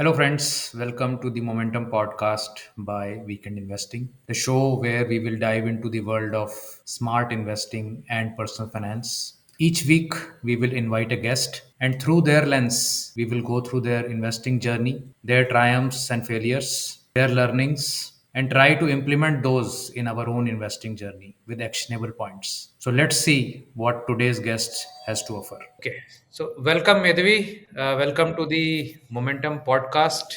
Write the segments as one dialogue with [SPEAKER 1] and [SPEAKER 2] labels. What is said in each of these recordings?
[SPEAKER 1] Hello, friends. Welcome to the Momentum podcast by Weekend Investing, the show where we will dive into the world of smart investing and personal finance. Each week, we will invite a guest, and through their lens, we will go through their investing journey, their triumphs and failures, their learnings, and try to implement those in our own investing journey with actionable points. So, let's see what today's guest has to offer. Okay, so welcome Medhavi. Welcome to the Momentum podcast.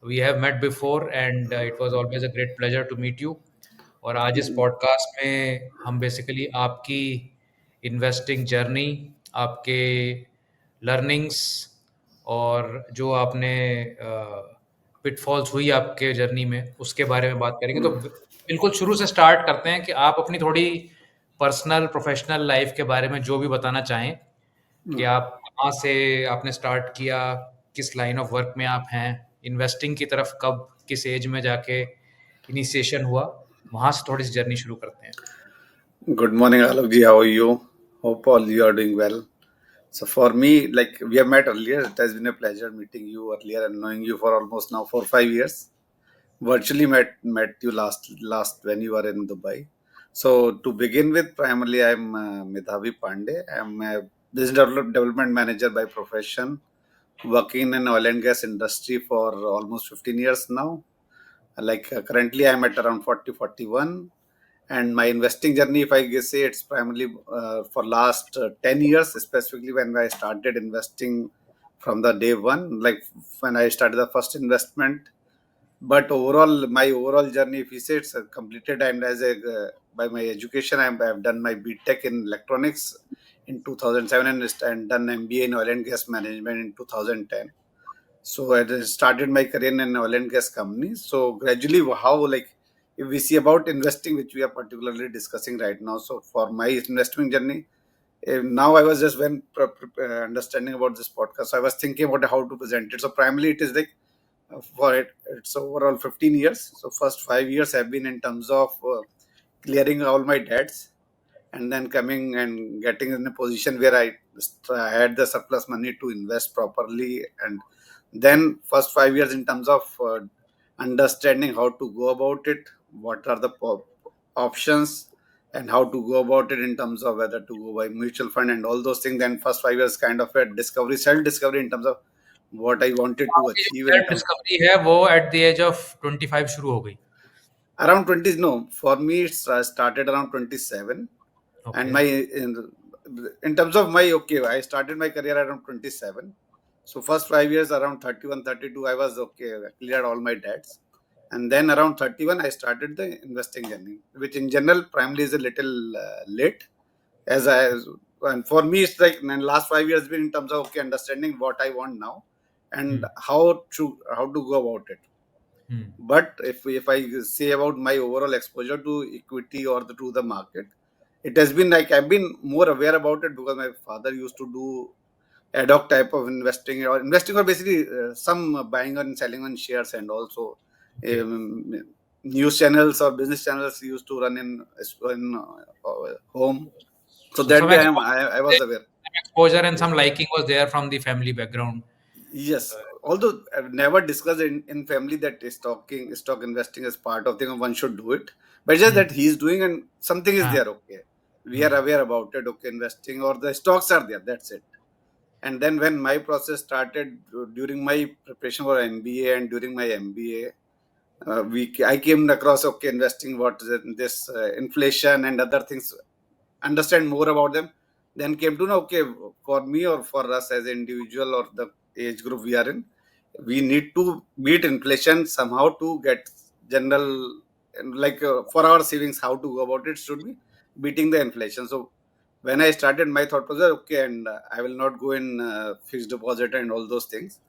[SPEAKER 1] We have met before and it was always a great pleasure to meet you. और आज इस podcast में हम basically आपकी investing journey, आपके learnings और जो आपने पिटफॉल्स हुई आपके जर्नी में उसके बारे में बात करेंगे। तो बिल्कुल शुरू से स्टार्ट करते हैं कि आप अपनी थोड़ी पर्सनल प्रोफेशनल लाइफ के बारे में जो भी बताना चाहें कि आप कहाँ से आपने स्टार्ट किया, किस लाइन ऑफ वर्क में आप हैं, इन्वेस्टिंग की तरफ कब, किस एज में जाके इनिशिएशन हुआ, वहां से थोड़ी सी जर्नी शुरू करते हैं।
[SPEAKER 2] Good morning, Alok ji. How are you? Hope all you are doing well. So for me, like we have met earlier, it has been a pleasure meeting you earlier and knowing you for almost now 4 5 years. Virtually met you last when you were in Dubai. So to begin with, primarily I'm Medhavi Pandey. I'm a business development manager by profession, working in oil and gas industry for almost 15 years now. Currently I'm at around 40 41, and my investing journey, if I say, it's primarily for last 10 years, specifically when I started investing from the day one, like when I started the first investment. But overall, my overall journey, if you say, it's completed, and as a by my education, I've done my BTech in electronics in 2007 and done MBA in oil and gas management in 2010. So I just started my career in an oil and gas company. So gradually, how, like, if we see about investing, which we are particularly discussing right now. So for my investment journey, now I was just when understanding about this podcast, so I was thinking about how to present it. So primarily, it is like for it, it's overall 15 years. So first 5 years have been in terms of clearing all my debts, and then coming and getting in a position where I had the surplus money to invest properly. And then first 5 years in terms of understanding how to go about it, what are the options, and how to go about it in terms of whether to go by mutual fund and all those things. Then first 5 years kind of a discovery, self discovery in terms of what I wanted to
[SPEAKER 1] आपकी जो
[SPEAKER 2] achieve in
[SPEAKER 1] self
[SPEAKER 2] terms
[SPEAKER 1] discovery है वो at the age of 25 शुरू हो गई।
[SPEAKER 2] around 20. No, for me it's started around 27. And
[SPEAKER 1] okay.
[SPEAKER 2] my in terms of my, okay, I started my career around 27. So first 5 years around 31 32, I was okay, I cleared all my debts. And then around 31 I started the investing journey, which in general primarily is a little late, as I and for me it's like in the last 5 years been in terms of okay, understanding what I want now and how to go about it. But if I say about my overall exposure to equity or to the market, it has been like I've been more aware about it because my father used to do ad hoc type of investing or basically some buying and selling on shares, and also
[SPEAKER 1] okay.
[SPEAKER 2] um, news channels or business channels used to run in home. So
[SPEAKER 1] So
[SPEAKER 2] that way I was aware.
[SPEAKER 1] some exposure and some
[SPEAKER 2] Yes.
[SPEAKER 1] liking was there from the family background.
[SPEAKER 2] Yes, although I've never discussed in family that stock investing is part of thing, one should do it. But just
[SPEAKER 1] Hmm.
[SPEAKER 2] that he's doing and something is
[SPEAKER 1] हाँ।
[SPEAKER 2] there, okay. We are
[SPEAKER 1] Hmm.
[SPEAKER 2] aware about it, okay, investing or the stocks are there, that's it. And then when my process started during my preparation for MBA and during my MBA, I came across, okay, investing, what is it, this inflation and other things, understand more about them. Then came to know, okay, for me or for us as an individual or the age group we are in, we need to beat inflation somehow to get general, for our savings, how to go about it should be beating the inflation. So when I started, my thought was okay, and I will not go in fixed deposit and all those things.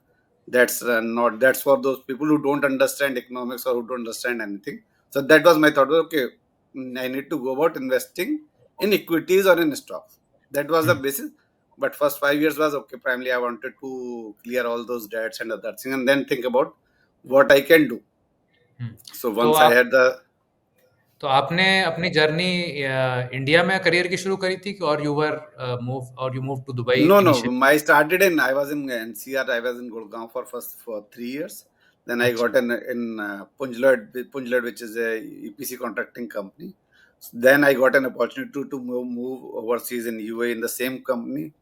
[SPEAKER 2] That's for those people who don't understand economics or who don't understand anything. So that was my thought. Okay, I need to go about investing in equities or in stocks. That was the
[SPEAKER 1] Hmm.
[SPEAKER 2] basis. But first 5 years was okay. Primarily, I wanted to clear all those debts and other things, and then think about what I can do.
[SPEAKER 1] Hmm.
[SPEAKER 2] So
[SPEAKER 1] तो
[SPEAKER 2] once I
[SPEAKER 1] आप
[SPEAKER 2] had the
[SPEAKER 1] तो आपने अपनी journey India में career की शुरू करी थी, और you move to Dubai
[SPEAKER 2] No, no.
[SPEAKER 1] Initially?
[SPEAKER 2] I was in NCR. I was in Gurgaon for 3 years. Then I
[SPEAKER 1] अच्छा,
[SPEAKER 2] got in Punjlad, which is a EPC contracting company. Then I got an opportunity to move overseas in UAE in the same company,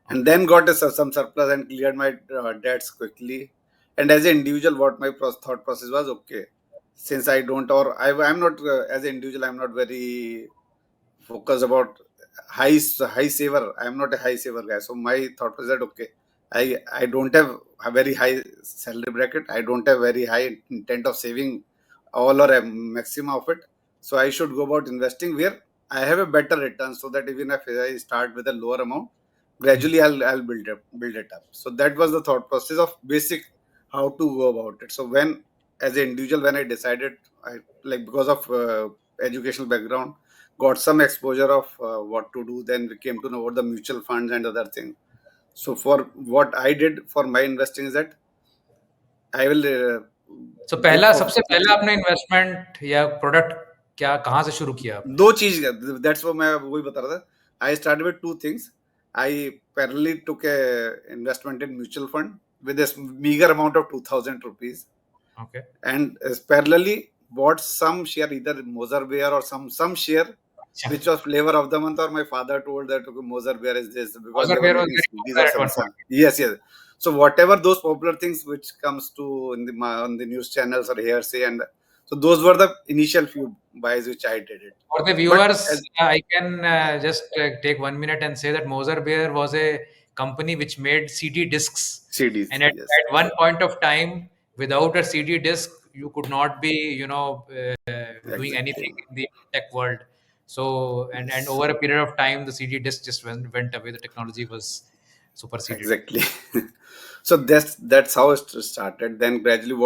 [SPEAKER 2] and
[SPEAKER 1] okay,
[SPEAKER 2] then got some surplus and cleared my debts quickly. And as an individual, what my thought process was, okay, since I don't, or I'm not as an individual, I'm not very focus about high saver. I am not a high saver guy. So my thought was that okay, I don't have a very high salary bracket. I don't have very high intent of saving all or a maximum of it. So I should go about investing where I have a better return, so that even if I start with a lower amount, gradually I'll build it up. So that was the thought process of basic how to go about it. So when as an individual, when I decided, I like because of educational background, got some exposure of what to do. Then we came to know about the mutual funds and other things. So for what I did for my investing is that I will
[SPEAKER 1] तो
[SPEAKER 2] go
[SPEAKER 1] पहला
[SPEAKER 2] for
[SPEAKER 1] सबसे पहला आपने investment या product क्या कहाँ से शुरू किया आपने?
[SPEAKER 2] दो चीज. दैट्स वो मैं वही बता रहा था. I start with two things. I parallelly took A investment in mutual fund with a meager amount of 2000 rupees,
[SPEAKER 1] okay,
[SPEAKER 2] and parallelly bought some share, either Mozar Beer or some share
[SPEAKER 1] अच्छा।
[SPEAKER 2] which was flavor of the month, or my father told that okay, Mozar Beer is this because they
[SPEAKER 1] Mother
[SPEAKER 2] were
[SPEAKER 1] Bear was
[SPEAKER 2] making
[SPEAKER 1] very
[SPEAKER 2] CDs
[SPEAKER 1] popular
[SPEAKER 2] of
[SPEAKER 1] at one
[SPEAKER 2] Samsung.
[SPEAKER 1] point.
[SPEAKER 2] Yes, yes. So whatever those popular things which comes to in the on the news channels or hearsay, and so those were the initial few buys which I did it.
[SPEAKER 1] For the
[SPEAKER 2] But
[SPEAKER 1] viewers,
[SPEAKER 2] as
[SPEAKER 1] I can just take 1 minute and say that Moser Beer was a company which made CD discs,
[SPEAKER 2] CDs,
[SPEAKER 1] and
[SPEAKER 2] yes,
[SPEAKER 1] at one point of time, without a CD disc, you could not be, doing anything
[SPEAKER 2] exactly,
[SPEAKER 1] in the tech world. So, and
[SPEAKER 2] yes,
[SPEAKER 1] over a period of time, the CD disc just went away. The technology was superseded.
[SPEAKER 2] exactly. So that's how it started. Then gradually,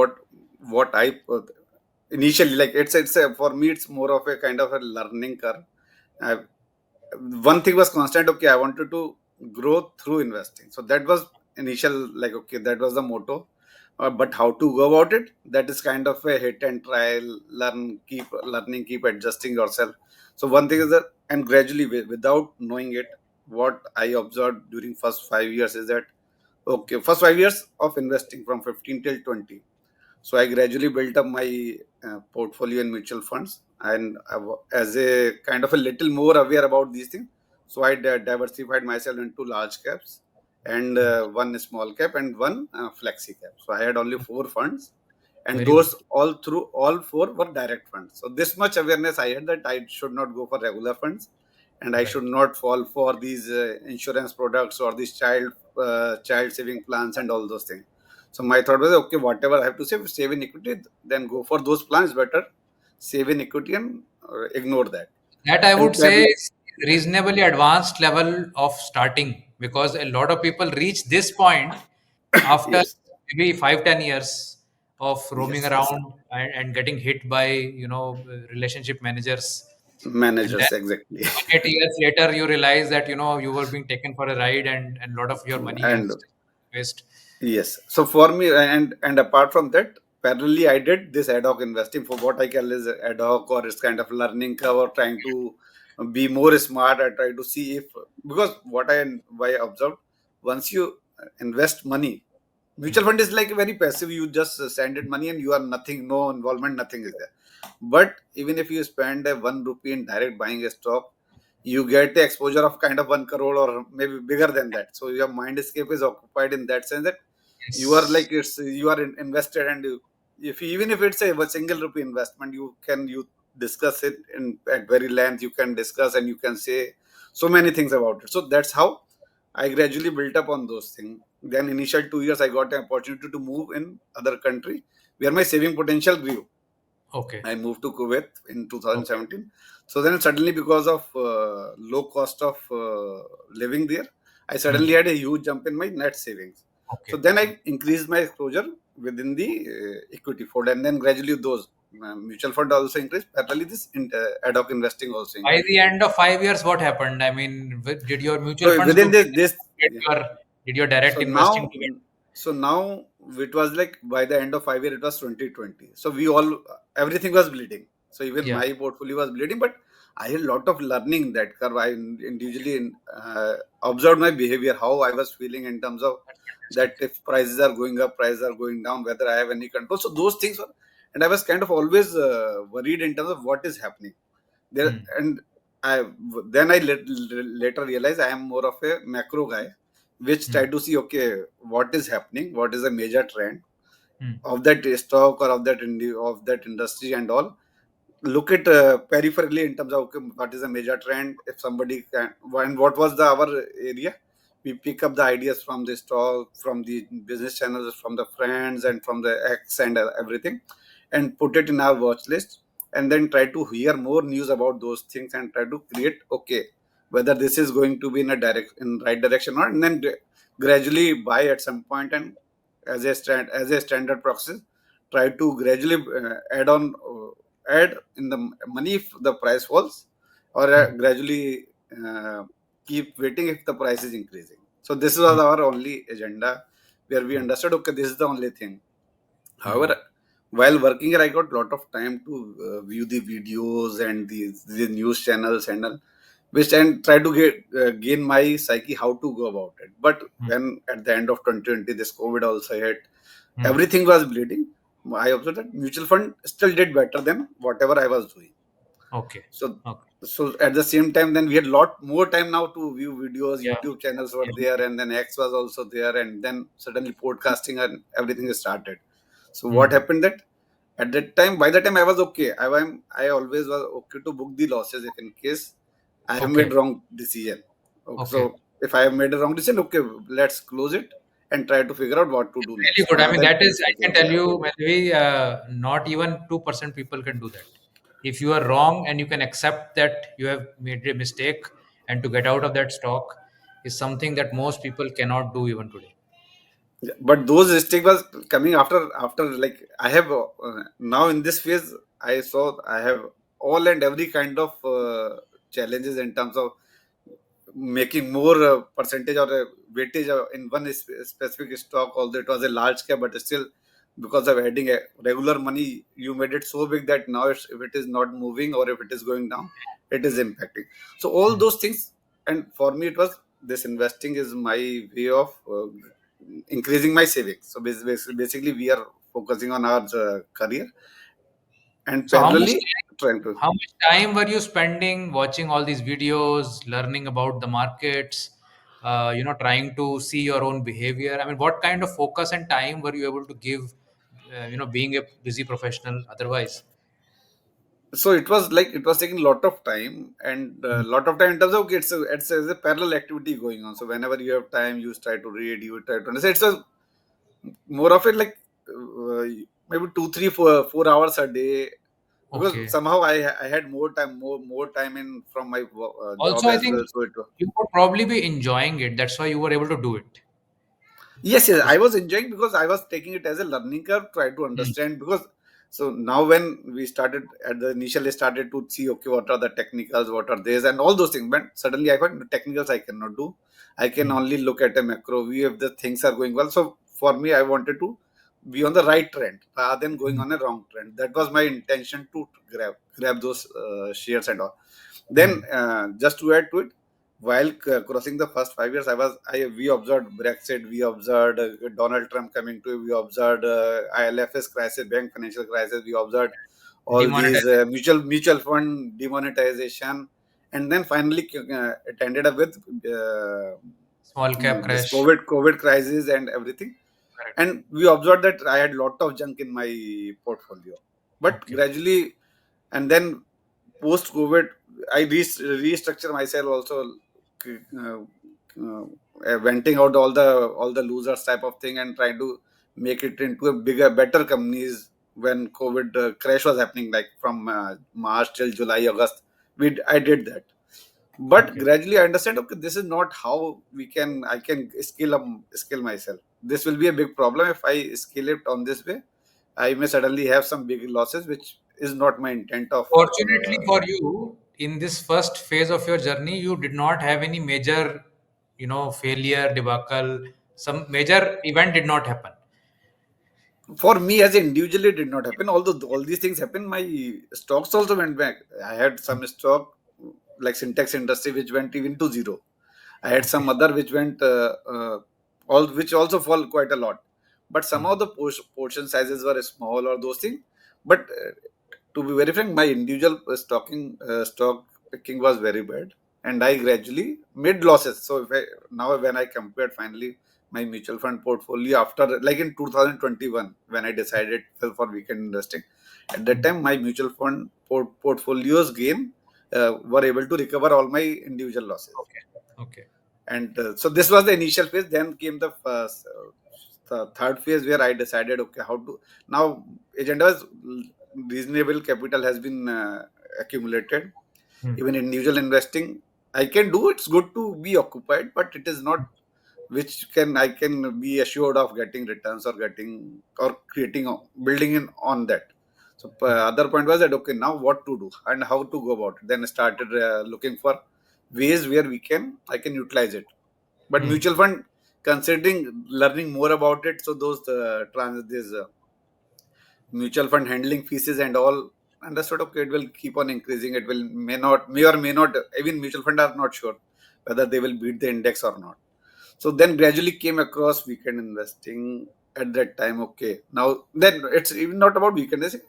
[SPEAKER 2] what I initially, like, it's a, for me it's more of a kind of a learning curve. uh, One thing was constant, okay, I wanted to grow through investing. So that was initial, like, okay, that was the motto. But how to go about it, that is kind of a hit and trial, learn, keep learning, keep adjusting yourself. So one thing is that, and gradually without knowing it, what I observed during first 5 years is that, okay, first 5 years of investing from 15 till 20. So I gradually built up my portfolio in mutual funds, and as a kind of a little more aware about these things, so I diversified myself into large caps and one small cap and one flexi cap. So I had only four funds, and
[SPEAKER 1] Very good.
[SPEAKER 2] those all four were direct funds. So this much awareness I had that I should not go for regular funds, and I should
[SPEAKER 1] Right.
[SPEAKER 2] not fall for these insurance products or these child saving plans and all those things. So my thought was, okay, whatever I have to save in equity, then go for those plans better. Save in equity and ignore that.
[SPEAKER 1] That I would
[SPEAKER 2] And
[SPEAKER 1] say is reasonably advanced level of starting, because a lot of people reach this point after
[SPEAKER 2] yes,
[SPEAKER 1] maybe 5, 10 years of roaming
[SPEAKER 2] yes, yes.
[SPEAKER 1] around and getting hit by relationship managers, and then
[SPEAKER 2] Managers, exactly.
[SPEAKER 1] 7, 8 years later you realize that you were being taken for a ride, and a lot of your money has
[SPEAKER 2] And
[SPEAKER 1] just waste.
[SPEAKER 2] yes. So for me, and apart from that, parallelly I did this ad hoc investing, for what I call is ad hoc, or it's kind of learning curve, or trying to be more smart. I try to see if, because what I observed, once you invest money, mutual
[SPEAKER 1] Hmm.
[SPEAKER 2] fund is like very passive. You just send it money and you are nothing, no involvement, nothing is there. But even if you spend a 1 rupee in direct buying a stock, you get the exposure of kind of 1 crore or maybe bigger than that. So your mind escape is occupied in that sense, that you are
[SPEAKER 1] Yes.
[SPEAKER 2] like, you are invested, and if even if it's a single rupee investment, you discuss it at very length. You can discuss and you can say so many things about it. So that's how I gradually built up on those things. Then initial 2 years, I got an opportunity to move in other country where my saving potential grew.
[SPEAKER 1] Okay.
[SPEAKER 2] I moved to Kuwait in
[SPEAKER 1] Okay.
[SPEAKER 2] 2017. So then suddenly, because of low cost of living there, I suddenly
[SPEAKER 1] Hmm.
[SPEAKER 2] had a huge jump in my net savings. So
[SPEAKER 1] Okay.
[SPEAKER 2] then I increased my exposure within the equity fund, and then gradually those mutual fund also increased. Parallelly, this ad hoc investing also
[SPEAKER 1] By
[SPEAKER 2] increased.
[SPEAKER 1] the end of 5 years, what happened? I mean, did your mutual
[SPEAKER 2] So
[SPEAKER 1] funds
[SPEAKER 2] within
[SPEAKER 1] to
[SPEAKER 2] this,
[SPEAKER 1] get
[SPEAKER 2] yeah.
[SPEAKER 1] your did your direct
[SPEAKER 2] So
[SPEAKER 1] investing
[SPEAKER 2] now,
[SPEAKER 1] to get?
[SPEAKER 2] so now it was like by the end of 5 years, it was 2020. So we all, everything was bleeding. So even
[SPEAKER 1] Yeah.
[SPEAKER 2] my portfolio was bleeding, but I had a lot of learning that curve. I individually observed my behavior, how I was feeling in terms of
[SPEAKER 1] That's fantastic.
[SPEAKER 2] that if prices are going up, prices are going down, whether I have any control. So those things were, and I was kind of always worried in terms of what is happening there.
[SPEAKER 1] Hmm.
[SPEAKER 2] And I then later realized I am more of a macro guy, which
[SPEAKER 1] Hmm.
[SPEAKER 2] try to see, okay, what is happening, what is a major trend
[SPEAKER 1] Hmm.
[SPEAKER 2] of that stock or of that of that industry and all. Look at peripherally in terms of, okay, what is a major trend. If somebody can, and what was the our area, we pick up the ideas from the stock, from the business channels, from the friends, and from the X and everything, and put it in our watch list, and then try to hear more news about those things and try to create, okay, whether this is going to be in a in right direction or not, and then gradually buy at some point, and as a standard process, try to gradually add in the money if the price falls, or
[SPEAKER 1] Hmm.
[SPEAKER 2] gradually keep waiting if the price is increasing. So this was
[SPEAKER 1] Hmm.
[SPEAKER 2] our only agenda, where we understood, okay, this is the only thing.
[SPEAKER 1] Hmm.
[SPEAKER 2] However, while working here, I got a lot of time to view the videos and the news channels and all, which and try to gain my psyche how to go about it. But
[SPEAKER 1] Hmm.
[SPEAKER 2] when at the end of 2020 this COVID also hit,
[SPEAKER 1] Hmm.
[SPEAKER 2] everything was bleeding. I observed that mutual fund still did better than whatever I was doing.
[SPEAKER 1] Okay.
[SPEAKER 2] So,
[SPEAKER 1] Okay.
[SPEAKER 2] so at the same time, then we had lot more time now to view videos.
[SPEAKER 1] Yeah.
[SPEAKER 2] YouTube channels were
[SPEAKER 1] Yeah.
[SPEAKER 2] there, and then X was also there, and then suddenly podcasting and everything started. So what
[SPEAKER 1] Hmm.
[SPEAKER 2] happened that at that time, by the time I was okay, I always was okay to book the losses if in case I have made
[SPEAKER 1] Okay.
[SPEAKER 2] wrong decision. Okay,
[SPEAKER 1] Okay.
[SPEAKER 2] so if I have made a wrong decision, okay, let's close it and try to figure out what to do
[SPEAKER 1] Really
[SPEAKER 2] next
[SPEAKER 1] good. I
[SPEAKER 2] rather
[SPEAKER 1] mean,
[SPEAKER 2] than
[SPEAKER 1] that is,
[SPEAKER 2] keep
[SPEAKER 1] I can
[SPEAKER 2] focusing.
[SPEAKER 1] tell
[SPEAKER 2] Yeah.
[SPEAKER 1] you, Medhavi, not even 2% people can do that. If you are wrong and you can accept that you have made a mistake and to get out of that stock is something that most people cannot do even today.
[SPEAKER 2] Yeah, but those mistakes was coming after like I have now in this phase I saw I have all and every kind of challenges in terms of making more percentage or weightage in one specific stock, although it was a large cap, but still because of adding a regular money, you made it so big that now if it is not moving or if it is going down, it is impacting. So all
[SPEAKER 1] Hmm.
[SPEAKER 2] those things, and for me, it was this investing is my way of increasing my savings. So basically, we are focusing on our career and
[SPEAKER 1] So
[SPEAKER 2] parallelly trying to.
[SPEAKER 1] how much time were you spending watching all these videos, learning about the markets, trying to see your own behavior? I mean, what kind of focus and time were you able to give, being a busy professional otherwise?
[SPEAKER 2] So it was like it was taking a lot of time and a
[SPEAKER 1] Mm.
[SPEAKER 2] lot of time in terms of it's a parallel activity going on. So whenever you have time, you try to read, you try to understand. It's a more of it like maybe 2 3 4 4 hours a day, because
[SPEAKER 1] Okay.
[SPEAKER 2] somehow I had more time in from my job
[SPEAKER 1] Also, I
[SPEAKER 2] as
[SPEAKER 1] think
[SPEAKER 2] well. So it was.
[SPEAKER 1] you would probably be enjoying it. That's why you were able to do it.
[SPEAKER 2] Yes, yes, I
[SPEAKER 1] It's-
[SPEAKER 2] was enjoying because I was taking it as a learning curve, try to
[SPEAKER 1] Mm.
[SPEAKER 2] understand. Because so now when we started at the initially started to see, okay, what are the technicals, what are this, and all those things. But suddenly I found the technicals I cannot do. I can
[SPEAKER 1] Mm.
[SPEAKER 2] only look at a macro view if the things are going well. So for me, I wanted to be on the right trend rather than going
[SPEAKER 1] Mm.
[SPEAKER 2] on a wrong trend. That was my intention to grab those shares and all. Then
[SPEAKER 1] Mm.
[SPEAKER 2] just to add to it, while crossing the first 5 years, we observed Brexit, we observed Donald Trump coming to, we observed ILFS crisis, bank financial crisis, we observed all these
[SPEAKER 1] Demonetization,
[SPEAKER 2] mutual fund demonetization, and then finally it ended up with
[SPEAKER 1] small cap
[SPEAKER 2] this
[SPEAKER 1] crash.
[SPEAKER 2] COVID crisis and everything.
[SPEAKER 1] Correct.
[SPEAKER 2] And we observed that I had lot of junk in my portfolio, but
[SPEAKER 1] Okay.
[SPEAKER 2] gradually, and then post COVID, I restructure myself also, uh, venting out all the losers type of thing and trying to make it into a bigger, better companies. When COVID crash was happening, like from March till July, August, I did that. But
[SPEAKER 1] Okay.
[SPEAKER 2] gradually, I understand. Okay, this is not how I can skill myself. This will be a big problem if I skill it on this way. I may suddenly have some big losses, which is not my intent of.
[SPEAKER 1] Fortunately for you, in this first phase of your journey, you did not have any major, failure, debacle. Some major event did not happen.
[SPEAKER 2] For me as an individual, it did not happen. Although all these things happen, my stocks also went back. I had some stock like Syntax Industry which went even to zero. I had some
[SPEAKER 1] Okay.
[SPEAKER 2] other which went all which also fall quite a lot. But somehow
[SPEAKER 1] Hmm.
[SPEAKER 2] the portion sizes were small or those things. But to be very frank, my individual stock picking was very bad, and I gradually made losses. So if I, now when I compared finally my mutual fund portfolio after like in 2021 when I decided for weekend investing, at that
[SPEAKER 1] Hmm.
[SPEAKER 2] time my mutual fund portfolios gain were able to recover all my individual losses.
[SPEAKER 1] Okay. Okay.
[SPEAKER 2] And so this was the initial phase. Then came the third phase where I decided, okay, how to now agenda is reasonable capital has been accumulated.
[SPEAKER 1] Hmm.
[SPEAKER 2] Even individual investing, I can do. It's good to be occupied, but it is not which can I can be assured of getting returns or getting or creating building in on that. So
[SPEAKER 1] Hmm.
[SPEAKER 2] other point was that okay, now what to do and how to go about it. Then I started looking for ways where we can I can utilize it. But
[SPEAKER 1] Hmm.
[SPEAKER 2] mutual fund, considering learning more about it, so those this mutual fund handling fees and all understood. Okay, it will keep on increasing. It will may or may not. Even mutual fund are not sure whether they will beat the index or not. So then gradually came across weekend investing at that time. Okay, now then it's even not about weekend investing.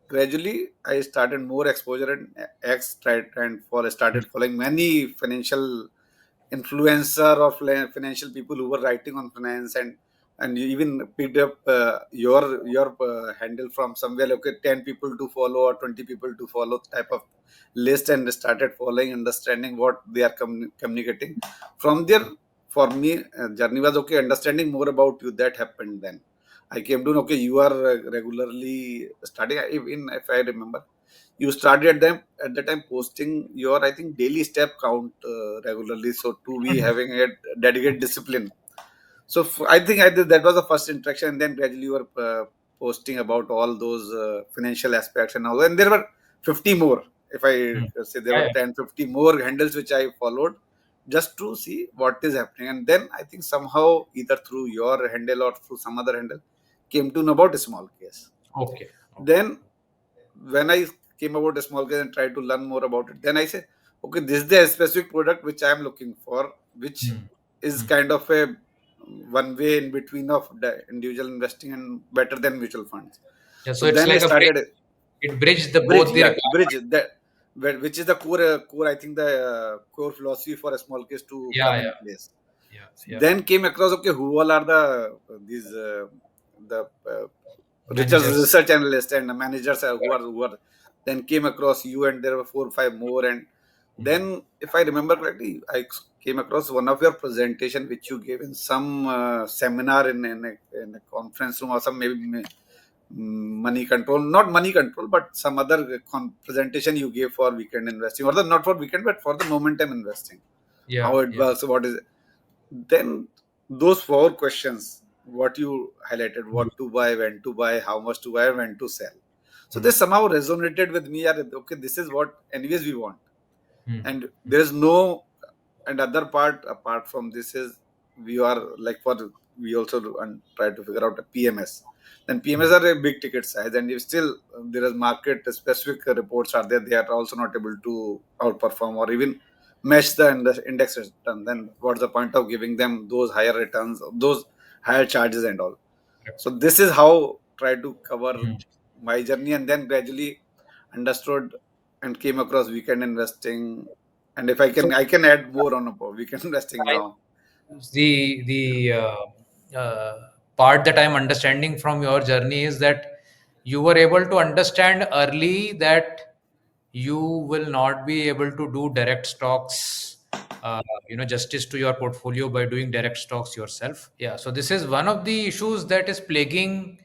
[SPEAKER 2] Gradually, I started more exposure and X tried and for
[SPEAKER 1] Hmm.
[SPEAKER 2] started following many financial influencer or financial people who were writing on finance, and you even picked up your handle from somewhere like okay, 10 people to follow or 20 people to follow type of list and started following, understanding what they are communicating from there. For me journey was okay, understanding more about you. That happened then. I came to know okay, you are regularly studying. Even if I remember, you started them at the time posting your I think daily step count regularly, so to be having a dedicated discipline. So I think I did, that was the first interaction, and then gradually you were posting about all those financial aspects and all, and there were 50 more. If I
[SPEAKER 1] Hmm.
[SPEAKER 2] say there
[SPEAKER 1] Yeah.
[SPEAKER 2] were
[SPEAKER 1] Yeah.
[SPEAKER 2] 10, 50 more handles which I followed just to see what is happening, and then I think somehow either through your handle or through some other handle came to know about a small case.
[SPEAKER 1] Okay. Okay.
[SPEAKER 2] Then when I came about a small case and tried to learn more about it, then I said, okay, this is the specific product which I am looking for, which
[SPEAKER 1] Hmm.
[SPEAKER 2] is
[SPEAKER 1] Hmm.
[SPEAKER 2] kind of a one way in between of the individual investing and better than mutual funds.
[SPEAKER 1] Yeah.
[SPEAKER 2] So
[SPEAKER 1] So it's
[SPEAKER 2] then I
[SPEAKER 1] like a bridge.
[SPEAKER 2] started
[SPEAKER 1] It bridged the
[SPEAKER 2] bridge,
[SPEAKER 1] both the
[SPEAKER 2] yeah, bridge
[SPEAKER 1] requirement.
[SPEAKER 2] that which is the core. I think the core philosophy for a small case to
[SPEAKER 1] Yeah.
[SPEAKER 2] come in
[SPEAKER 1] Yeah.
[SPEAKER 2] place.
[SPEAKER 1] Yeah. Yeah.
[SPEAKER 2] Then came across okay, who all are the these the
[SPEAKER 1] Managers.
[SPEAKER 2] research analysts and managers
[SPEAKER 1] Correct.
[SPEAKER 2] who are then came across you, and there were four or five more. And
[SPEAKER 1] Hmm.
[SPEAKER 2] then if I remember correctly, I came across one of your presentation which you gave in some seminar in a conference room or some maybe money control, not money control, but some other presentation you gave for weekend investing, or the not for weekend but for the momentum investing,
[SPEAKER 1] Yeah.
[SPEAKER 2] how it
[SPEAKER 1] Yeah.
[SPEAKER 2] works, what is it. Then those four questions, what you highlighted,
[SPEAKER 1] Hmm.
[SPEAKER 2] what to buy, when to buy, how much to buy, when to sell. So
[SPEAKER 1] Hmm.
[SPEAKER 2] this somehow resonated with me. Okay, this is what anyways we want,
[SPEAKER 1] Hmm.
[SPEAKER 2] and
[SPEAKER 1] Hmm.
[SPEAKER 2] there is no and other part apart from this is we are like for we also do and try to figure out a PMS. Then PMS
[SPEAKER 1] Hmm.
[SPEAKER 2] are a big ticket size, and if still there is market specific reports are there, they are also not able to outperform or even match the index return. Then what's the point of giving them those higher returns, those higher charges and all? So
[SPEAKER 1] Correct.
[SPEAKER 2] this is how try to cover
[SPEAKER 1] Hmm.
[SPEAKER 2] my journey, and then gradually understood and came across weekend investing. And if I can,
[SPEAKER 1] So
[SPEAKER 2] I can add more on about weekend investing
[SPEAKER 1] I
[SPEAKER 2] now.
[SPEAKER 1] the part that I'm understanding from your journey is that you were able to understand early that you will not be able to do direct stocks, justice to your portfolio by doing direct stocks yourself. Yeah, so this is one of the issues that is plaguing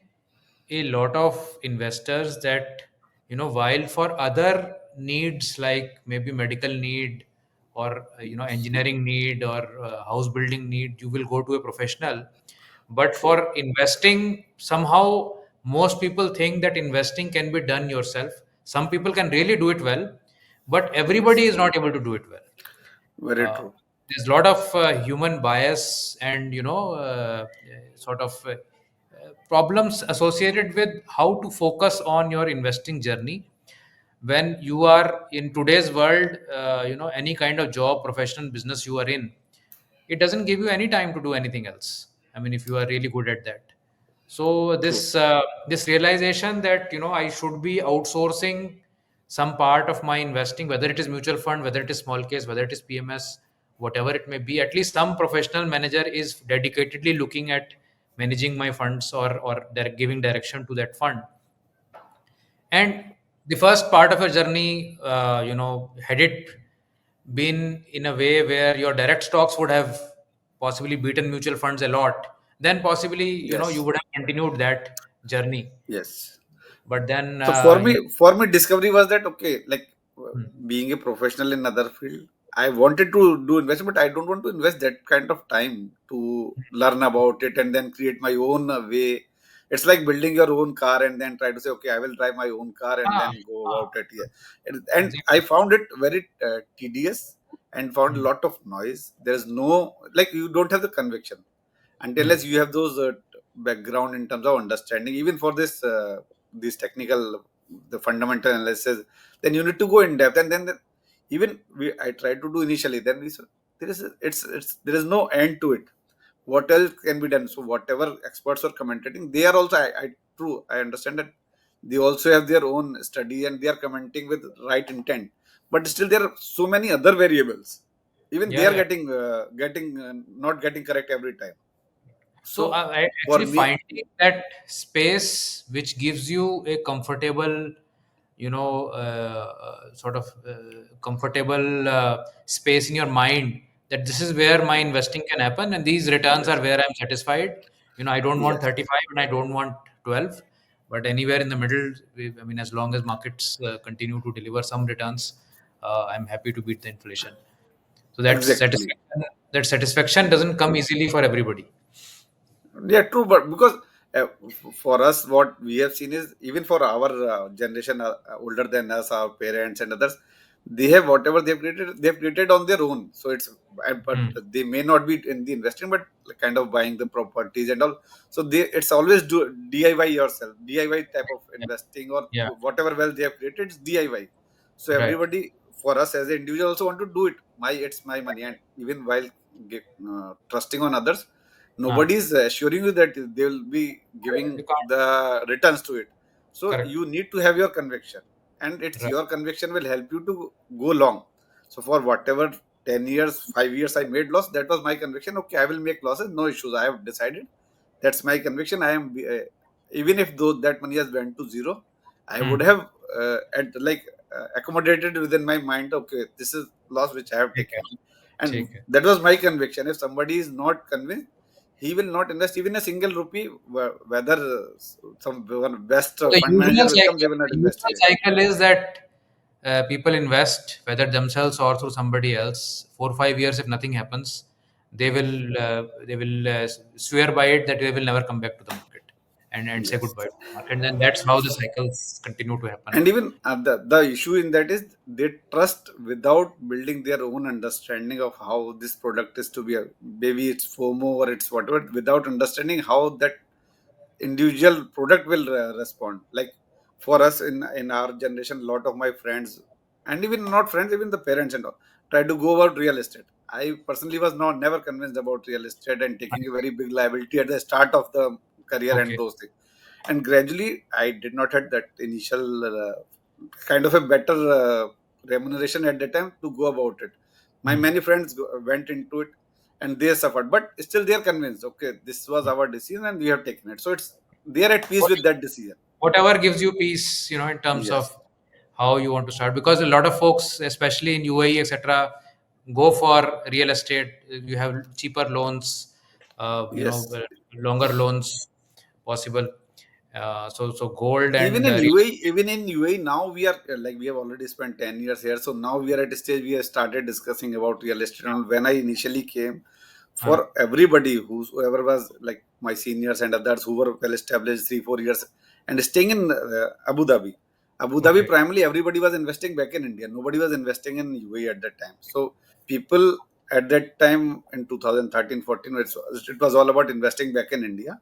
[SPEAKER 1] a lot of investors, that while for other needs like maybe medical need or engineering need or house building need, you will go to a professional, but
[SPEAKER 2] True.
[SPEAKER 1] for investing somehow most people think that investing can be done yourself. Some people can really do it well, but
[SPEAKER 2] Yes.
[SPEAKER 1] everybody is not able to do it well.
[SPEAKER 2] Very
[SPEAKER 1] uh,
[SPEAKER 2] true.
[SPEAKER 1] there's a lot of human bias and sort of problems associated with how to focus on your investing journey when you are in today's world. Any kind of job, professional, business you are in, it doesn't give you any time to do anything else. I mean, if you are really good at that. So
[SPEAKER 2] True.
[SPEAKER 1] this realization that I should be outsourcing some part of my investing, whether it is mutual fund, whether it is small case, whether it is PMS, whatever it may be, at least some professional manager is dedicatedly looking at managing my funds, or giving direction to that fund. And the first part of a journey, had it been in a way where your direct stocks would have possibly beaten mutual funds a lot, then possibly you
[SPEAKER 2] Yes.
[SPEAKER 1] would have continued that journey.
[SPEAKER 2] Yes.
[SPEAKER 1] But then,
[SPEAKER 2] So for me, discovery was that okay, like
[SPEAKER 1] hmm,
[SPEAKER 2] being a professional in other field, I wanted to do investment, but I don't want to invest that kind of time to learn about it and then create my own way. It's like building your own car and then try to say, okay, I will drive my own car and
[SPEAKER 1] ah,
[SPEAKER 2] then go
[SPEAKER 1] ah,
[SPEAKER 2] about it. Yeah, and I
[SPEAKER 1] exactly.
[SPEAKER 2] found it very tedious and found a
[SPEAKER 1] Hmm,
[SPEAKER 2] lot of noise. There's no like you don't have the conviction until
[SPEAKER 1] hmm,
[SPEAKER 2] as you have those background in terms of understanding even for this technical the fundamental analysis, then you need to go in depth and then even I tried to do initially, then we said there is it's there is no end to it. What else can be done? So whatever experts are commentating, they are also I true I understand that they also have their own study and they are commenting with right intent, but still there are so many other variables, even they
[SPEAKER 1] yeah,
[SPEAKER 2] are
[SPEAKER 1] yeah.
[SPEAKER 2] getting not getting correct every time.
[SPEAKER 1] So
[SPEAKER 2] So
[SPEAKER 1] I
[SPEAKER 2] for
[SPEAKER 1] actually
[SPEAKER 2] me,
[SPEAKER 1] finding that space which gives you a comfortable, sort of comfortable space in your mind, that this is where my investing can happen and these returns are
[SPEAKER 2] yes,
[SPEAKER 1] where I'm satisfied. I don't want
[SPEAKER 2] yes,
[SPEAKER 1] 35 and I don't want 12, but anywhere in the middle. I mean, as long as markets continue to deliver some returns, I'm happy to beat the inflation. So
[SPEAKER 2] exactly.
[SPEAKER 1] that satisfaction doesn't come easily for everybody.
[SPEAKER 2] Yeah, true, but because for us, what we have seen is even for our generation older than us, our parents and others, they have whatever they've created on their own. So it's but
[SPEAKER 1] Hmm.
[SPEAKER 2] they may not be in the investing, but like kind of buying the properties and all. So they it's always do DIY yourself, DIY type of
[SPEAKER 1] Yeah.
[SPEAKER 2] investing or
[SPEAKER 1] Yeah.
[SPEAKER 2] whatever wealth they have created, it's DIY. So
[SPEAKER 1] Right.
[SPEAKER 2] everybody for us as an individual also want to do it. It's my money, and even while trusting on others,
[SPEAKER 1] Ah,
[SPEAKER 2] nobody is assuring you that they will be giving
[SPEAKER 1] you can't.
[SPEAKER 2] the returns to it. So
[SPEAKER 1] Correct.
[SPEAKER 2] you need to have your conviction, and it's
[SPEAKER 1] Right.
[SPEAKER 2] your conviction will help you to go long. So for whatever 10 years 5 years I made loss, that was my conviction. Okay, I will make losses, no issues, I have decided. That's my conviction. I am even if though that money has went to zero, I would
[SPEAKER 1] Hmm.
[SPEAKER 2] have like accommodated within my mind, okay, this is loss which I have
[SPEAKER 1] ठीक है.
[SPEAKER 2] taken. And
[SPEAKER 1] ठीक है.
[SPEAKER 2] that was my conviction. If somebody is not convinced, he will not invest even a single rupee, whether some one best
[SPEAKER 1] So
[SPEAKER 2] fund manager will come, they will
[SPEAKER 1] the
[SPEAKER 2] not invest
[SPEAKER 1] usual
[SPEAKER 2] in it.
[SPEAKER 1] cycle is that people invest whether themselves or through somebody else. 4 5 years, if nothing happens, they will swear by it that they will never come back to the market and say
[SPEAKER 2] Yes.
[SPEAKER 1] goodbye to the market. And then that's how the cycles continue to happen.
[SPEAKER 2] And even the issue in that is they trust without building their own understanding of how this product is to be. Maybe it's FOMO or it's whatever, without understanding how that individual product will respond. Like for us in our generation, a lot of my friends and even not friends, even the parents and all, try to go about real estate. I personally was not never convinced about real estate and taking a very big liability at the start of the career and
[SPEAKER 1] Okay.
[SPEAKER 2] those things. And gradually I did not have that initial kind of a better remuneration at the time to go about it. My
[SPEAKER 1] Hmm.
[SPEAKER 2] many friends went into it and they suffered, but still they are convinced, okay, this was our decision and we have taken it. So it's they are at peace
[SPEAKER 1] What
[SPEAKER 2] with that decision.
[SPEAKER 1] whatever gives you peace, in terms of
[SPEAKER 2] Yes,
[SPEAKER 1] how you want to start. Because a lot of folks, especially in UAE, etc., go for real estate. You have cheaper loans,
[SPEAKER 2] yes.
[SPEAKER 1] longer loans possible. So gold
[SPEAKER 2] Even
[SPEAKER 1] and
[SPEAKER 2] in
[SPEAKER 1] real
[SPEAKER 2] UAE,
[SPEAKER 1] estate.
[SPEAKER 2] even in UAE now we are like we have already spent 10 years here. So now we are at a stage we have started discussing about real estate. And when I initially came,
[SPEAKER 1] Huh.
[SPEAKER 2] for everybody whoever was like my seniors and others who were well established 3 4 years and staying in Abu Dhabi. Abu Dhabi
[SPEAKER 1] Okay.
[SPEAKER 2] primarily everybody was investing back in India. Nobody was investing in UAE at that time. So people at that time in 2013 14, it was all about investing back in India.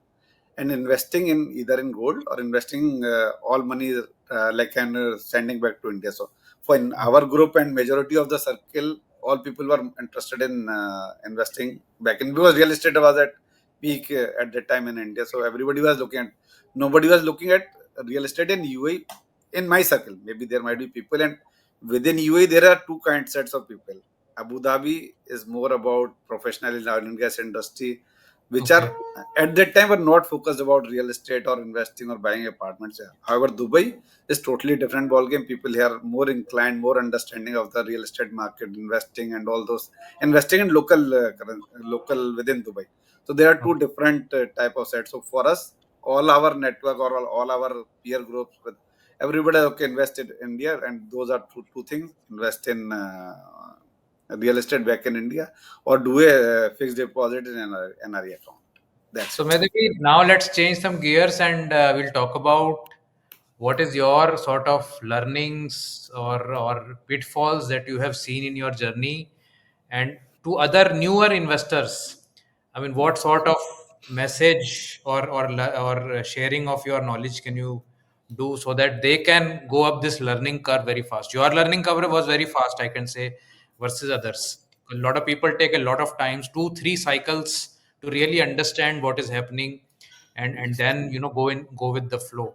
[SPEAKER 2] and investing in either in gold or investing all money like and sending back to India. So for in our group and majority of the circle, all people were interested in investing back in, because real estate was at peak at that time in India. So everybody was looking at, nobody was looking at real estate in UAE in my circle. Maybe there might be people, and within UAE there are two kind sets of people. Abu Dhabi is more about professional in oil and gas industry, which are
[SPEAKER 1] Okay.
[SPEAKER 2] at that time were not focused about real estate or investing or buying apartments. Yeah. However, Dubai is totally different ballgame. People here are more inclined, more understanding of the real estate market, investing and all those, investing in local within Dubai. So there are two
[SPEAKER 1] Okay.
[SPEAKER 2] different type of sets. So for us, all our network or all our peer groups with everybody, okay, invest in India, and those are two things: invest in real estate back in India, or do a fixed deposit in NRE account. That's
[SPEAKER 1] So,
[SPEAKER 2] it.
[SPEAKER 1] Medhavi, now let's change some gears and we'll talk about what is your sort of learnings or pitfalls that you have seen in your journey, and to other newer investors. I mean, what sort of message or sharing of your knowledge can you do so that they can go up this learning curve very fast? Your learning curve was very fast, I can say, versus others. A lot of people take a lot of times, 2 3 cycles to really understand what is happening, and
[SPEAKER 2] Yes.
[SPEAKER 1] then go with the flow.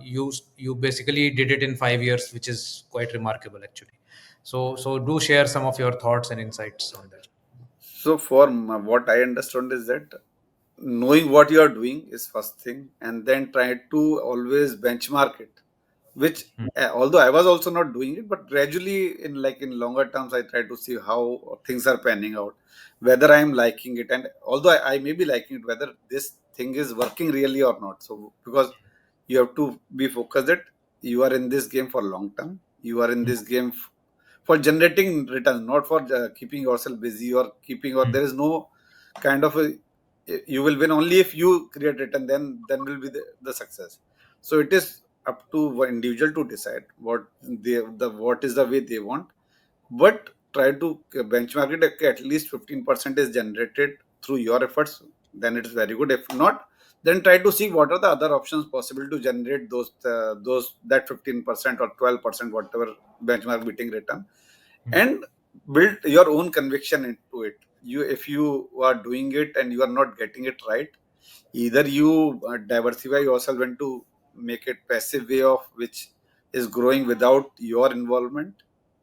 [SPEAKER 1] You basically did it in 5 years, which is quite remarkable actually. So do share some of your thoughts and insights on that.
[SPEAKER 2] So for what I understand is that knowing what you are doing is first thing, and then try to always benchmark it. Which
[SPEAKER 1] Hmm.
[SPEAKER 2] although I was also not doing it, but gradually in like in longer terms, I try to see how things are panning out, whether I am liking it, and although I may be liking it, whether this thing is working really or not. So because you have to be focused that you are in this game for long term, you are in
[SPEAKER 1] Hmm.
[SPEAKER 2] this game for generating returns, not for keeping yourself busy or keeping, or
[SPEAKER 1] Hmm.
[SPEAKER 2] there is no kind of a, you will win only if you create return, then will be the success. So it is up to one individual to decide what what is the way they want, but try to benchmark it. Okay, at least 15% is generated through your efforts, then it is very good. If not, then try to see what are the other options possible to generate those that 15% or 12%, whatever benchmark beating return,
[SPEAKER 1] Hmm.
[SPEAKER 2] and build your own conviction into it. You, if you are doing it and you are not getting it right, either you diversify yourself into make it passive way of which is growing without your involvement,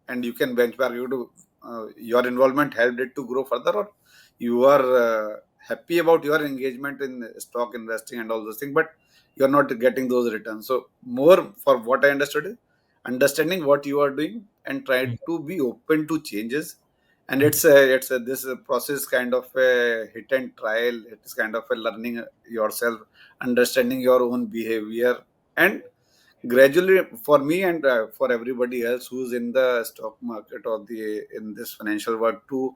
[SPEAKER 2] and you can benchmark you to your involvement helped it to grow further, or you are happy about your engagement in stock investing and all those things, but you're not getting those returns. So more for what I understood is understanding what you are doing and try
[SPEAKER 1] Hmm.
[SPEAKER 2] to be open to changes. And
[SPEAKER 1] Hmm.
[SPEAKER 2] it's a this process kind of a hit and trial. It is kind of a learning yourself, understanding your own behavior, and gradually for me and for everybody else who's in the stock market or the in this financial world to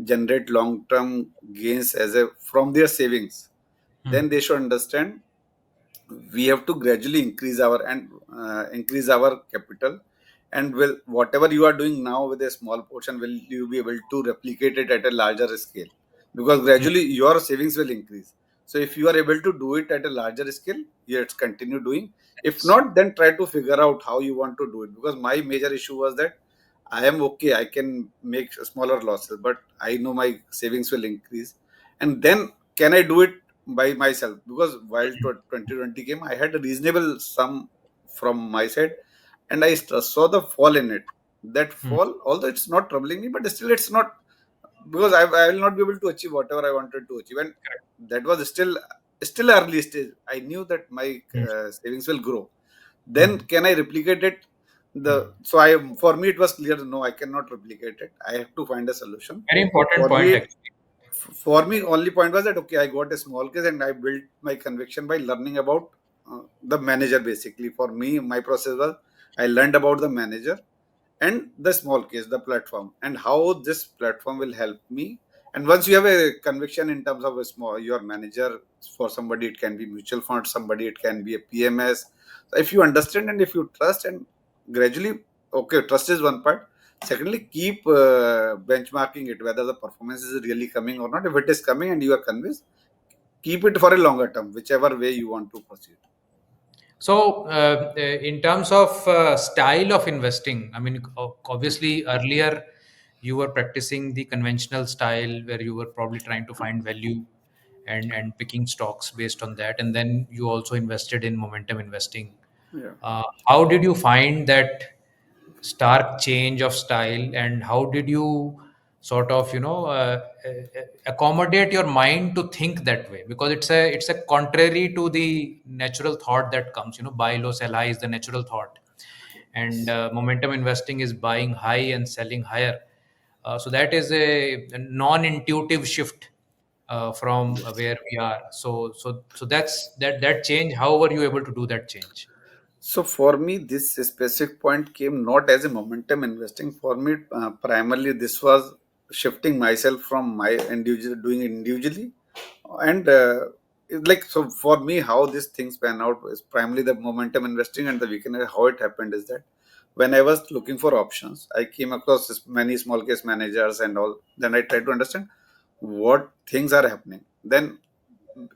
[SPEAKER 2] generate long term gains as a from their savings,
[SPEAKER 1] Hmm.
[SPEAKER 2] then they should understand we have to gradually increase our capital, and will whatever you are doing now with a small portion, will you be able to replicate it at a larger scale, because
[SPEAKER 1] Hmm.
[SPEAKER 2] gradually your savings will increase. So if you are able to do it at a larger scale, yes, continue doing. If
[SPEAKER 1] Yes.
[SPEAKER 2] not, then try to figure out how you want to do it, because my major issue was that I am okay, I can make smaller losses, but I know my savings will increase, and then can I do it by myself? Because while 2020 came, I had a reasonable sum from my side, and I saw the fall in it. That
[SPEAKER 1] Hmm.
[SPEAKER 2] fall, although it's not troubling me, but still it's not, because I will not be able to achieve whatever I wanted to achieve, and
[SPEAKER 1] Correct.
[SPEAKER 2] that was still early stage. I knew that my
[SPEAKER 1] Hmm.
[SPEAKER 2] savings will grow. Then
[SPEAKER 1] Hmm.
[SPEAKER 2] can I replicate it? The
[SPEAKER 1] Hmm.
[SPEAKER 2] so I For me it was clear, no, I cannot replicate it. I have to find a solution.
[SPEAKER 1] Very important
[SPEAKER 2] For
[SPEAKER 1] point
[SPEAKER 2] me,
[SPEAKER 1] actually.
[SPEAKER 2] only point was that okay, I got a small case and I built my conviction by learning about the manager. Basically for me, my process was I learned about the manager and the small case, the platform, and how this platform will help me. And once you have a conviction in terms of a small your manager, for somebody it can be mutual fund, somebody it can be a PMS. So if you understand and if you trust, and gradually, okay, trust is one part. Secondly, keep benchmarking it, whether the performance is really coming or not. If it is coming and you are convinced, keep it for a longer term, whichever way you want to proceed.
[SPEAKER 1] So, in terms of style of investing, I mean, obviously earlier you were practicing the conventional style where you were probably trying to find value and picking stocks based on that, and then you also invested in momentum investing.
[SPEAKER 2] Yeah.
[SPEAKER 1] How did you find that stark change of style, and how did you sort of accommodate your mind to think that way? Because it's a contrary to the natural thought that comes, buy low sell high is the natural thought, and momentum investing is buying high and selling higher. So that is a non-intuitive shift from where we are. So that change. How were you able to do that change?
[SPEAKER 2] So for me, this specific point came not as a momentum investing. For me, primarily this was shifting myself from my individual doing it individually, and like so for me, how these things pan out is primarily the momentum investing and the weekend. How it happened is that when I was looking for options, I came across many small case managers and all. Then I tried to understand what things are happening. Then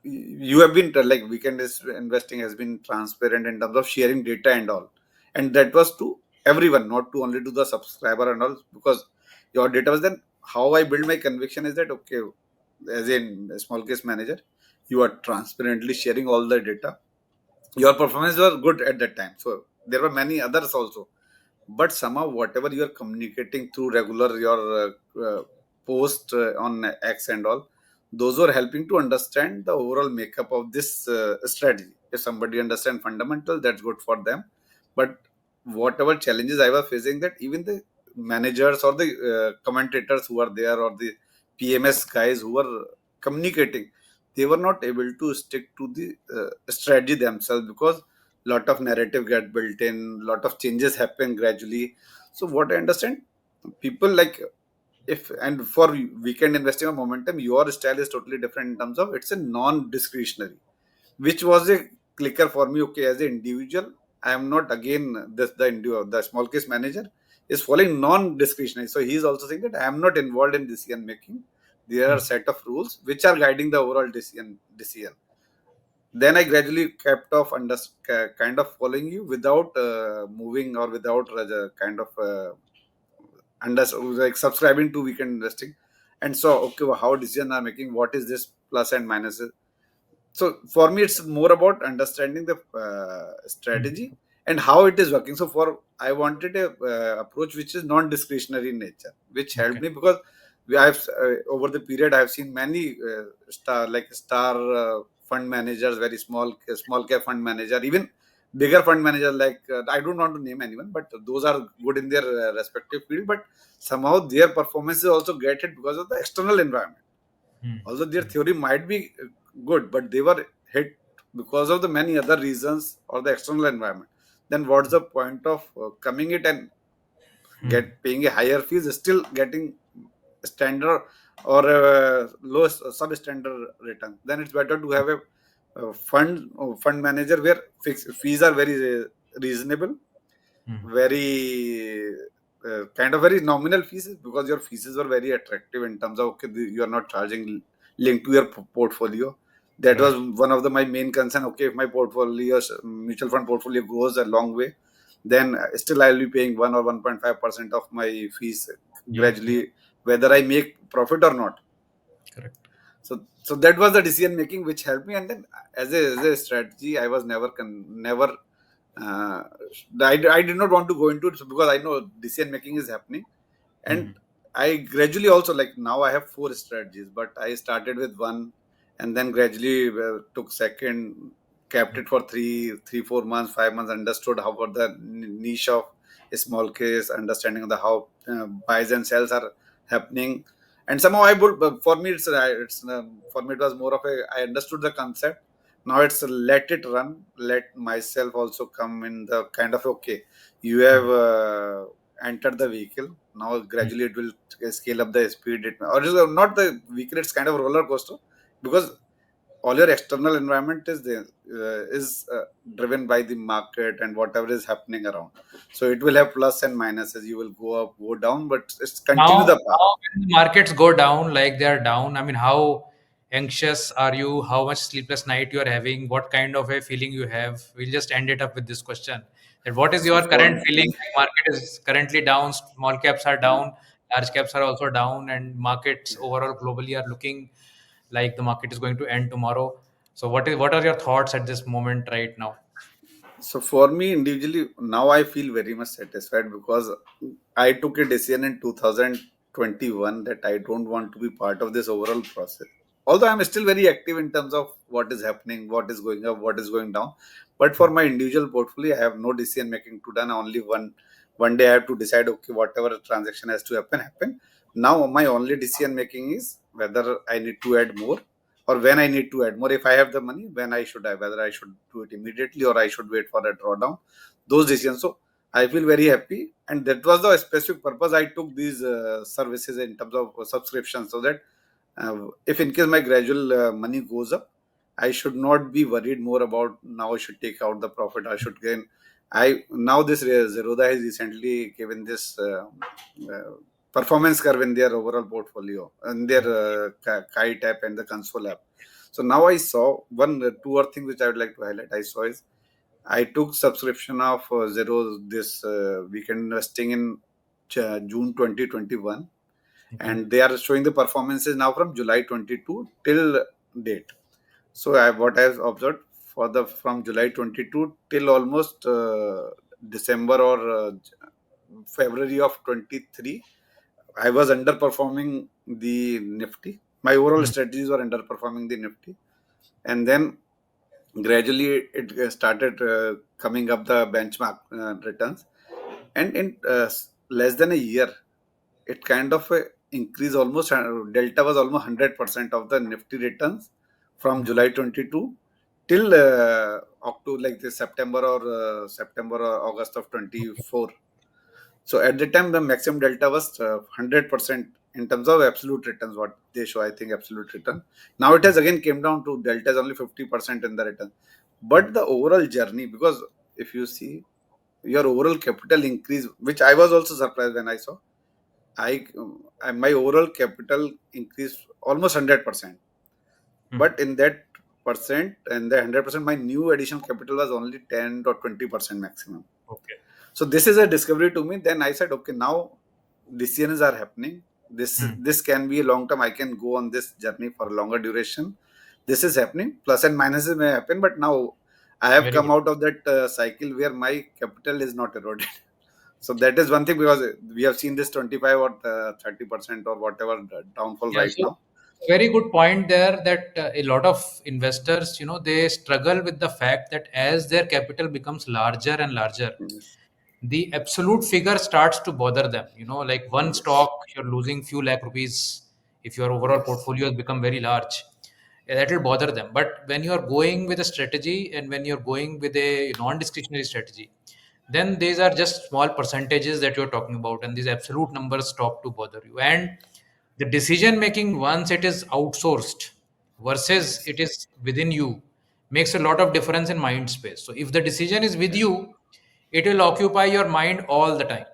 [SPEAKER 2] you have been like weekend is investing has been transparent in terms of sharing data and all, and that was to everyone, not to only to the subscriber and all, because your data was then. How I build my conviction is that okay, as a small case manager, you are transparently sharing all the data. Your performance was good at that time, so there were many others also, but somehow whatever you are communicating through regular your post on X and all, those were helping to understand the overall makeup of this strategy. If somebody understand fundamental, that's good for them, but whatever challenges I was facing, that even the managers or the commentators who are there, or the PMS guys who were communicating, they were not able to stick to the strategy themselves, because lot of narrative get built in, lot of changes happen gradually. So what I understand, people like, if and for weekend investing or momentum, your style is totally different in terms of it's a non-discretionary, which was a clicker for me. Okay, as an individual, I am not again the small case manager is following non-discretionary, so he is also saying that I am not involved in decision making. There are
[SPEAKER 1] Hmm.
[SPEAKER 2] set of rules which are guiding the overall decision. Then I gradually kept off under kind of following you without moving, or without kind of under like subscribing to weekend investing, and so okay, well, how decision are making, what is this plus and minuses. So for me, it's more about understanding the
[SPEAKER 1] Hmm.
[SPEAKER 2] strategy and how it is working. So for I wanted a approach which is non-discretionary in nature, which helped
[SPEAKER 1] Okay.
[SPEAKER 2] me, because I've over the period I've seen many star fund managers, very small cap fund manager, even bigger fund manager, like I don't want to name anyone, but those are good in their respective field, but somehow their performance is also get hit because of the external environment.
[SPEAKER 1] Hmm.
[SPEAKER 2] Although their
[SPEAKER 1] Hmm.
[SPEAKER 2] theory might be good, but they were hit because of the many other reasons or the external environment. Then what's the point of coming it and
[SPEAKER 1] Hmm.
[SPEAKER 2] get paying a higher fees, still getting standard or low substandard return? Then it's better to have a fund manager where fixed fees are very reasonable,
[SPEAKER 1] Hmm.
[SPEAKER 2] very kind of very nominal fees, because your fees were very attractive in terms of okay, you are not charging linked to your portfolio. That was
[SPEAKER 1] Right.
[SPEAKER 2] one of my main concern. Okay, if my portfolio mutual fund portfolio goes a long way, then still I'll be paying 1 or 1.5% of my fees
[SPEAKER 1] Yeah. Yeah.
[SPEAKER 2] gradually, whether I make profit or not.
[SPEAKER 1] Correct.
[SPEAKER 2] So that was the decision making which helped me. And then as a strategy, I was never uh, I did not want to go into it, because I know decision making is happening.
[SPEAKER 1] Hmm.
[SPEAKER 2] And I gradually also, like now I have four strategies, but I started with one, and then gradually took second, kept it for 4 months, 5 months, understood how about the niche of a small case, understanding the how buys and sells are happening. And somehow I would, for me for me it was more of a, I understood the concept. Now it's let it run, let myself also come in the kind of okay, you have
[SPEAKER 1] Hmm.
[SPEAKER 2] entered the vehicle. Now
[SPEAKER 1] Hmm.
[SPEAKER 2] gradually it will scale up the speed, or is not the vehicle, it's kind of a roller coaster, because all your external environment is there, driven by the market and whatever is happening around. So it will have plus and minuses, you will go up, go down, but it's continue
[SPEAKER 1] Now,
[SPEAKER 2] the path.
[SPEAKER 1] when the markets go down like they are down, I mean, how? anxious are you, how much sleepless night you are having, what kind of a feeling you have. We'll just end it up with this question, that what is
[SPEAKER 2] So
[SPEAKER 1] your
[SPEAKER 2] for
[SPEAKER 1] current feeling? Like market is currently down, small caps are down, large caps are also down, and markets overall globally are looking like the market is going to end tomorrow. So what are your thoughts at this moment right now?
[SPEAKER 2] So for me individually, now I feel very much satisfied because I took a decision in 2021 that I don't want to be part of this overall process. Although I'm still very active in terms of what is happening, what is going up, what is going down. But for my individual portfolio, I have no decision making to done. Only one day I have to decide, okay, whatever transaction has to happen. Now my only decision making is whether I need to add more or when I need to add more. If I have the money, when I should have, whether I should do it immediately or I should wait for a drawdown, those decisions. So I feel very happy, and that was the specific purpose I took these services in terms of subscription, so that if in case my gradual money goes up, I should not be worried more about now I should take out the profit, I should gain. I now this Zerodha has recently given this uh, performance curve in their overall portfolio, in their Kite app and the console app. So now I saw one, two or things which I would like to highlight. I saw is I took subscription of Zero this weekend investing in June 2021,
[SPEAKER 1] Okay.
[SPEAKER 2] and they are showing the performances now from July 22 till date. So what I have observed for the from July 22 till almost December or February of 23, I was underperforming the Nifty. My overall
[SPEAKER 1] Hmm.
[SPEAKER 2] strategies were underperforming the Nifty, and then gradually it started coming up the benchmark returns, and in less than a year it kind of increased almost, delta was almost 100% of the Nifty returns from
[SPEAKER 1] Hmm.
[SPEAKER 2] July 22 till October, like this September or September or August of
[SPEAKER 1] Okay.
[SPEAKER 2] 24. So at the time, the maximum delta was 100% in terms of absolute returns. What they show, I think, absolute return. Now it has again came down to delta is only 50% in the return. But the overall journey, because if you see your overall capital increase, which I was also surprised when I saw, my overall capital increased almost 100%.
[SPEAKER 1] Hmm.
[SPEAKER 2] But in that percent and the 100%, my new additional capital was only 10 or 20% maximum.
[SPEAKER 1] Okay.
[SPEAKER 2] So this is a discovery to me. Then I said, okay, now decisions are happening.
[SPEAKER 1] Hmm.
[SPEAKER 2] This can be a long term. I can go on this journey for a longer duration. This is happening. Plus and minuses may happen, but now I have
[SPEAKER 1] Very
[SPEAKER 2] come
[SPEAKER 1] good.
[SPEAKER 2] out of that cycle where my capital is not eroded. So that is one thing, because we have seen this 25 or 30% or whatever downfall
[SPEAKER 1] Yeah,
[SPEAKER 2] right
[SPEAKER 1] so
[SPEAKER 2] now.
[SPEAKER 1] very good point there, that a lot of investors, they struggle with the fact that as their capital becomes larger and larger,
[SPEAKER 2] Yes.
[SPEAKER 1] the absolute figure starts to bother them. Like one
[SPEAKER 2] Yes.
[SPEAKER 1] stock, you're losing few lakh rupees if your overall
[SPEAKER 2] Yes.
[SPEAKER 1] portfolio has become very large. That will bother them. But when you're going with a strategy and when you're going with a non-discretionary strategy, then these are just small percentages that you're talking about, and these absolute numbers stop to bother you. And the decision making, once it is outsourced versus
[SPEAKER 2] Yes.
[SPEAKER 1] it is within you, makes a lot of difference in mind space. So if the decision is with
[SPEAKER 2] Yes.
[SPEAKER 1] you, it will occupy your mind all the time.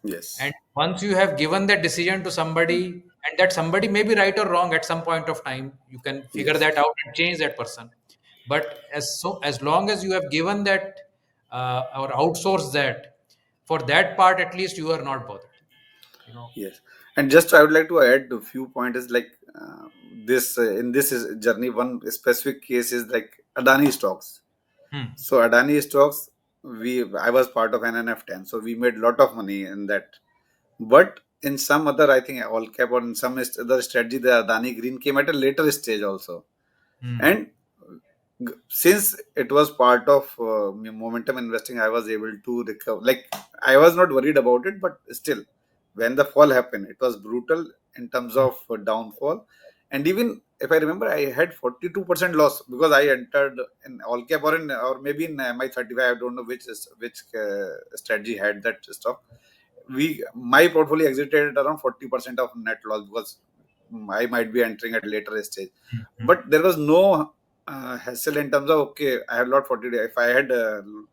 [SPEAKER 1] And
[SPEAKER 2] Yes.
[SPEAKER 1] once you have given that decision to somebody, and that somebody may be right or wrong at some point of time, you can figure
[SPEAKER 2] Yes.
[SPEAKER 1] that out and change that person. But as long as you have given that, or outsourced that, for that part at least you are not bothered. you know
[SPEAKER 2] Yes. And just I would like to add a few points, like this in this journey, one specific case is like Adani stocks.
[SPEAKER 1] hmm.
[SPEAKER 2] So Adani stocks, we I was part of NNF10, so we made lot of money in that. But in some other, I think all cap or in some other strategy, the Adani Green came at a later stage also.
[SPEAKER 1] Hmm.
[SPEAKER 2] And since it was part of momentum investing, I was able to recover. Like I was not worried about it, but still, when the fall happened, it was brutal in terms
[SPEAKER 1] Hmm.
[SPEAKER 2] of downfall. And even if I remember, I had 42% loss because I entered in all cap or in or maybe in my 35. I don't know which strategy had that stock. My portfolio exited at around 40% of net loss because I might be entering at a later stage.
[SPEAKER 1] Hmm. Hmm.
[SPEAKER 2] But there was no hassle in terms of, okay, I have lot 40. If I had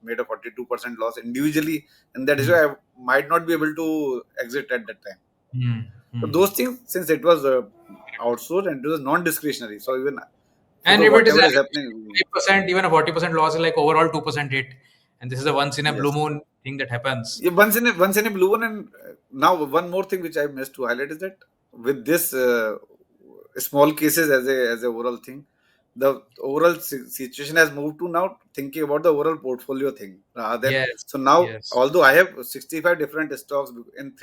[SPEAKER 2] made a 42% loss individually, and that is
[SPEAKER 1] Hmm.
[SPEAKER 2] why I might not be able to exit at that time.
[SPEAKER 1] Hmm.
[SPEAKER 2] So
[SPEAKER 1] Hmm.
[SPEAKER 2] those things, since it was outsourced and it was non-discretionary, so even
[SPEAKER 1] And if it is
[SPEAKER 2] whatever is
[SPEAKER 1] having
[SPEAKER 2] happening,
[SPEAKER 1] 5%, even a 40% loss is like overall 2% hit. And this is a once in a blue
[SPEAKER 2] yes.
[SPEAKER 1] moon thing that happens.
[SPEAKER 2] Yeah, once in a blue one, and now one more thing which I missed to highlight is that with this small cases as a overall thing, the overall situation has moved to now thinking about the overall portfolio thing rather than.
[SPEAKER 1] Yes,
[SPEAKER 2] So now,
[SPEAKER 1] yes.
[SPEAKER 2] although I have 65 different stocks in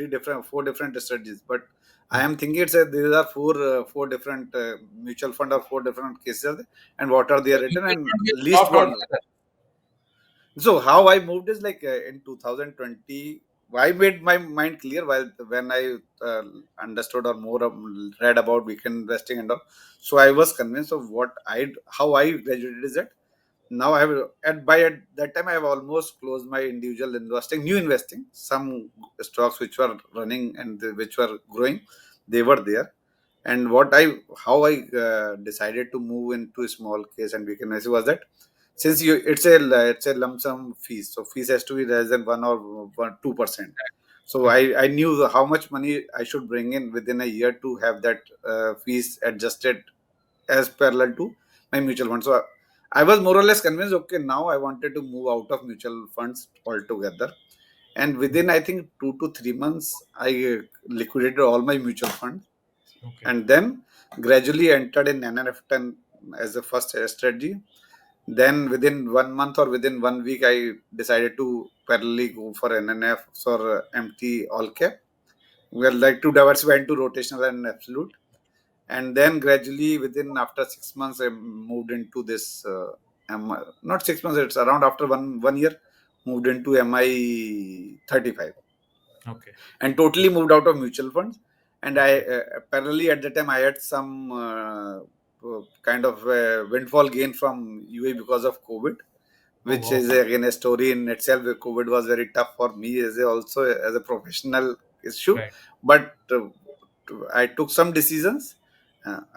[SPEAKER 2] four different strategies, but I
[SPEAKER 1] Hmm.
[SPEAKER 2] am thinking it's a, these are four different mutual fund or four different cases, and what are
[SPEAKER 1] So
[SPEAKER 2] their return
[SPEAKER 1] mutual
[SPEAKER 2] and
[SPEAKER 1] funds will
[SPEAKER 2] least
[SPEAKER 1] stopped
[SPEAKER 2] one.
[SPEAKER 1] altogether.
[SPEAKER 2] So how I moved is like in 2020, I made my mind clear while when I understood or more read about weekend investing and all. So I was convinced of how I graduated is that now I have at that time I have almost closed my individual investing, new investing. Some stocks which were running and which were growing, they were there. And how I decided to move into a small case and weekend investing was that since it's a lump sum fees, so fees has to be less than 1 or 2%. So
[SPEAKER 1] Correct.
[SPEAKER 2] I knew how much money I should bring in within a year to have that fees adjusted as parallel to my mutual fund. So I was more or less convinced. Okay, now I wanted to move out of mutual funds altogether, and within I think 2 to 3 months, I liquidated all my mutual funds,
[SPEAKER 1] Okay.
[SPEAKER 2] and then gradually entered in NNF10 as a first strategy. Then within 1 month or within 1 week, I decided to parallelly go for NNF or MT all cap. We are like to diversify into rotational and absolute. And then gradually within after 6 months, I moved into this, not 6 months, it's around after one year, moved into MI 35
[SPEAKER 1] Okay.
[SPEAKER 2] and totally moved out of mutual funds. And I
[SPEAKER 1] Okay.
[SPEAKER 2] parallelly at the time I had some kind of windfall gain from UAE because of COVID,
[SPEAKER 1] Oh,
[SPEAKER 2] which
[SPEAKER 1] wow.
[SPEAKER 2] is again a story in itself. COVID was very tough for me also as a professional issue,
[SPEAKER 1] Right.
[SPEAKER 2] but I took some decisions.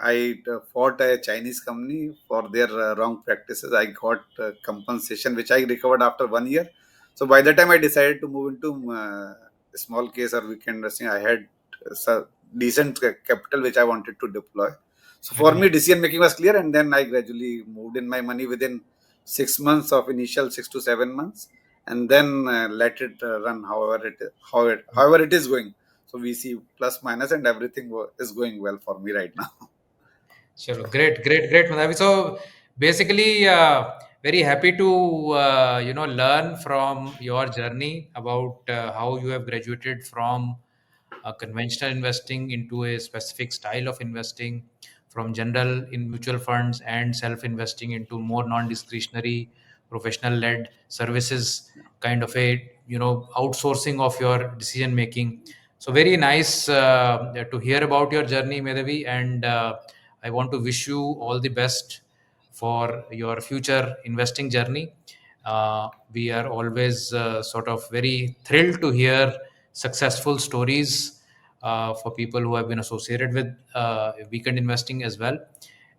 [SPEAKER 2] I fought a Chinese company for their wrong practices. I got compensation, which I recovered after 1 year. So by the time I decided to move into small case or weekend investing, I had decent capital which I wanted to deploy. So for
[SPEAKER 1] Very
[SPEAKER 2] me,
[SPEAKER 1] nice.
[SPEAKER 2] decision making was clear, and then I gradually moved in my money within 6 months of initial 6 to 7 months, and then let it run however it is going. So we see plus minus, and everything is going well for me right now.
[SPEAKER 1] Sure. Great, great, great, Madhavi. So basically, very happy to learn from your journey about how you have graduated from conventional investing into a specific style of investing, from general in mutual funds and self investing into more non-discretionary, professional-led services, kind of a outsourcing of your decision making. So very nice to hear about your journey, Medhavi, and I want to wish you all the best for your future investing journey. We are always sort of very thrilled to hear successful stories for people who have been associated with weekend investing as well.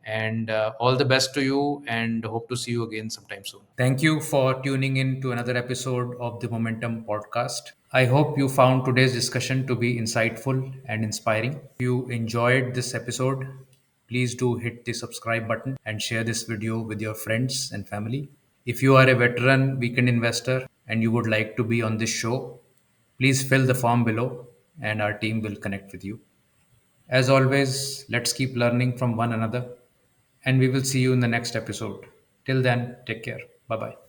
[SPEAKER 1] And all the best to you, and hope to see you again sometime soon. Thank you for tuning in to another episode of the Momentum Podcast. I hope you found today's discussion to be insightful and inspiring. If you enjoyed this episode, please do hit the subscribe button and share this video with your friends and family. If you are a veteran weekend investor and you would like to be on this show, please fill the form below and our team will connect with you. As always, let's keep learning from one another and we will see you in the next episode. Till then, take care. Bye bye.